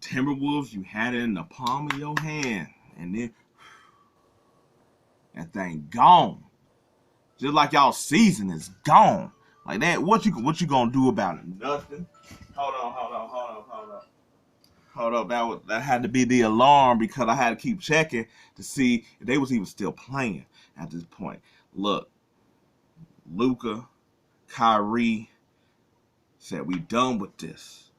Timberwolves, you had it in the palm of your hand, and then that thing gone. Just like y'all season is gone. Like that, what you gonna do about it? Nothing. Hold on. That had to be the alarm because I had to keep checking to see if they was even still playing at this point. Look, Luka, Kyrie said we done with this.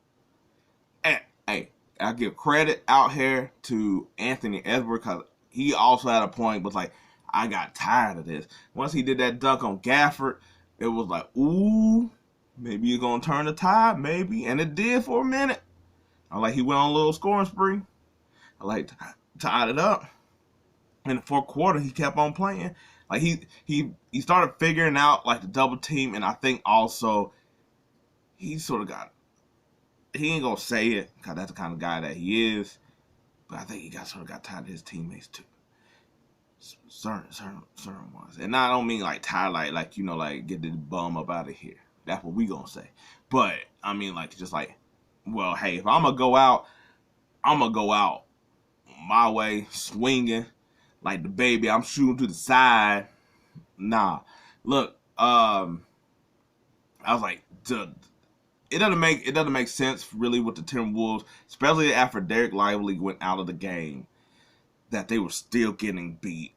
And hey, I give credit out here to Anthony Edwards because he also had a point, was like, I got tired of this. Once he did that dunk on Gafford, it was like, ooh, maybe you're gonna turn the tide, maybe, and it did for a minute. I like he went on a little scoring spree. I like tied it up. In the fourth quarter, he kept on playing. Like he started figuring out like the double team, and I think also he sort of got, he ain't gonna say it because that's the kind of guy that he is, but I think he sort of got tired of his teammates too. Certain ones, and I don't mean like tired, like you know, like get the bum up out of here. That's what we gonna say. But I mean like just like, well, hey, if I'm gonna go out my way, swinging like the baby. I'm shooting to the side. Nah, look, I was like, duh. It doesn't make sense really with the Timberwolves, especially after Derek Lively went out of the game, that they were still getting beat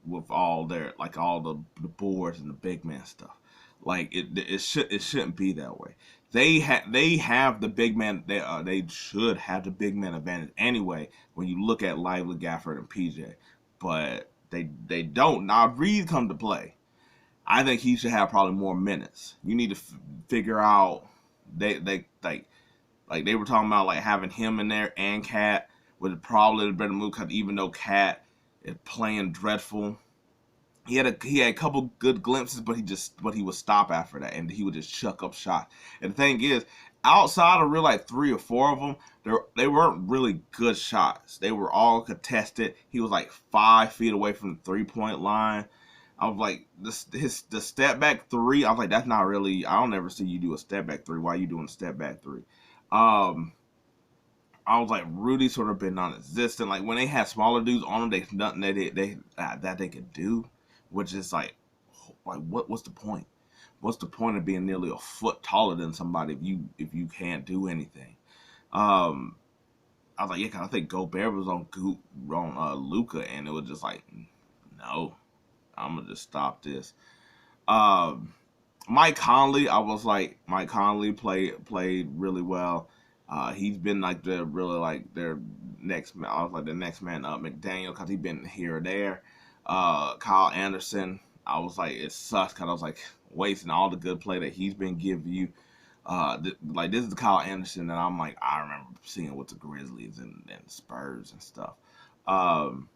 with all the boards and the big man stuff. Like it shouldn't be that way. They have the big man. They should have the big man advantage anyway. When you look at Lively, Gafford, and PJ, but they don't. Now Reed come to play. I think he should have probably more minutes. You need to figure out they like they were talking about like having him in there and Cat would probably a better move because even though Cat is playing dreadful, he had a couple good glimpses, but he would stop after that and he would just chuck up shots. And the thing is, outside of real like 3 or 4 of them, they weren't really good shots. They were all contested. He was like 5 feet away from the 3-point line. I was like, the step back three. I was like, that's not really. I don't ever see you do a step back three. Why are you doing a step back three? Um, I was like, Rudy sort of been non-existent. Like when they had smaller dudes on them, there's nothing that they could do, which is like what's the point? What's the point of being nearly a foot taller than somebody if you can't do anything? Um, I was like, yeah, 'cause I think Gobert was on Luka, and it was just like, no, I'm gonna just stop this. Um, Mike Conley, I was like, Mike Conley played really well. He's been like their next. I was like the next man up. McDaniel, because he's been here or there. Kyle Anderson, I was like, it sucks because I was like wasting all the good play that he's been giving you. Like this is the Kyle Anderson that I'm like I remember seeing with the Grizzlies and Spurs and stuff. Um,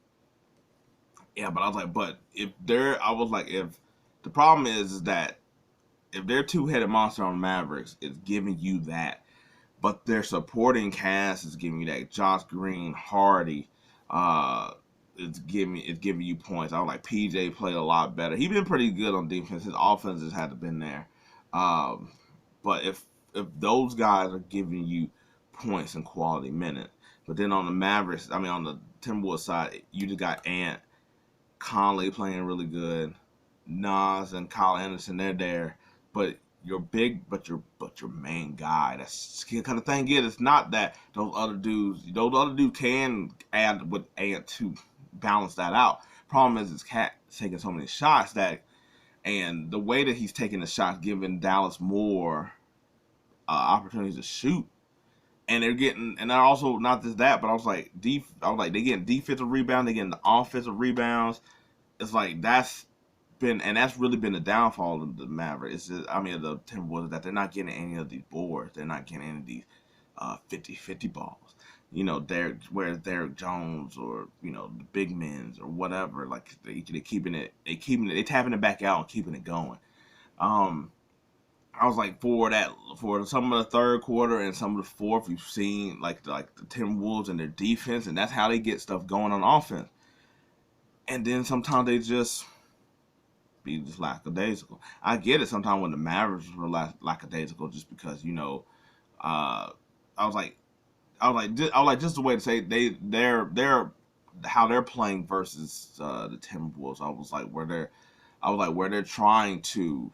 yeah, but I was like, but I was like, if the problem is that if their two-headed monster on Mavericks is giving you that, but their supporting cast is giving you that. Josh Green, Hardy, uh, it's giving you points. I was like, PJ played a lot better. He's been pretty good on defense. His offense just had to been there. Um, but if those guys are giving you points and quality minutes, but then on the Mavericks, I mean on the Timberwolves side, you just got Ant Conley playing really good. Nas and Kyle Anderson, they're there, but you're big, but your main guy. That's kind of thing. Is it's not that those other dudes can add with Ant to balance that out. Problem is, Cat taking so many shots and the way that he's taking the shots, giving Dallas more opportunities to shoot. And they're also not just that, but I was like, they getting defensive rebounds, they getting the offensive rebounds. It's like that's really been the downfall of the Mavericks. It's just, I mean, the Timberwolves, that they're not getting any of these boards. They're not getting any of these 50-50 balls. You know, Derek Jones or the big men's or whatever. Like they they tapping it back out and keeping it going. Um, I was like for some of the third quarter and some of the fourth, you've seen like the Timberwolves and their defense, and that's how they get stuff going on offense. And then sometimes they just be just lackadaisical. I get it sometimes when the Mavericks were lackadaisical just because, uh, I was like, just the way to say they're how they're playing versus the Timberwolves. I was like, where they're trying to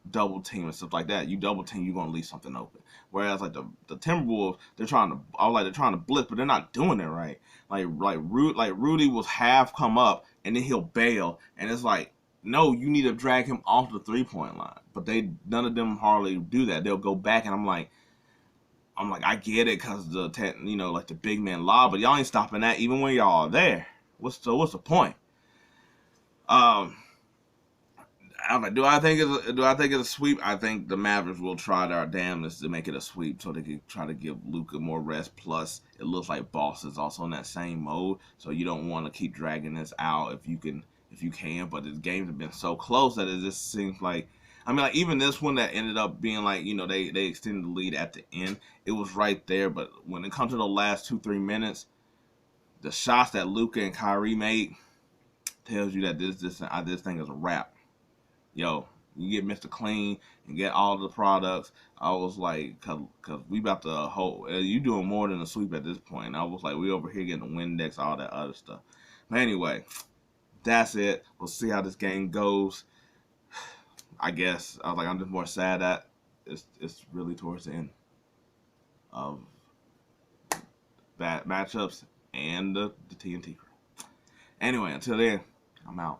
double team and stuff like that. You double team, you're gonna leave something open. Whereas like the Timberwolves, they're trying to blitz, but they're not doing it right. Like Rudy was half come up and then he'll bail, and it's like, no, you need to drag him off the 3-point line. But none of them hardly do that. They'll go back, and I'm like, I get it because like the big man lob, but y'all ain't stopping that even when y'all are there. What's the point? Um, I'm like, do I think it's a sweep? I think the Mavericks will try their damnedest to make it a sweep, so they can try to give Luka more rest. Plus, it looks like Boston's also in that same mode, so you don't want to keep dragging this out if you can. But this games have been so close that it just seems like, I mean, like even this one that ended up being like, they extended the lead at the end. It was right there, but when it comes to the last 2-3 minutes, the shots that Luka and Kyrie made tells you that this thing is a wrap. Yo, you get Mr. Clean and get all the products. I was like, cause we about to hold. You doing more than a sweep at this point. I was like, we over here getting the Windex, all that other stuff. But anyway, that's it. We'll see how this game goes. I guess I was like, I'm just more sad that it's really towards the end of bad matchups and the TNT crew. Anyway, until then, I'm out.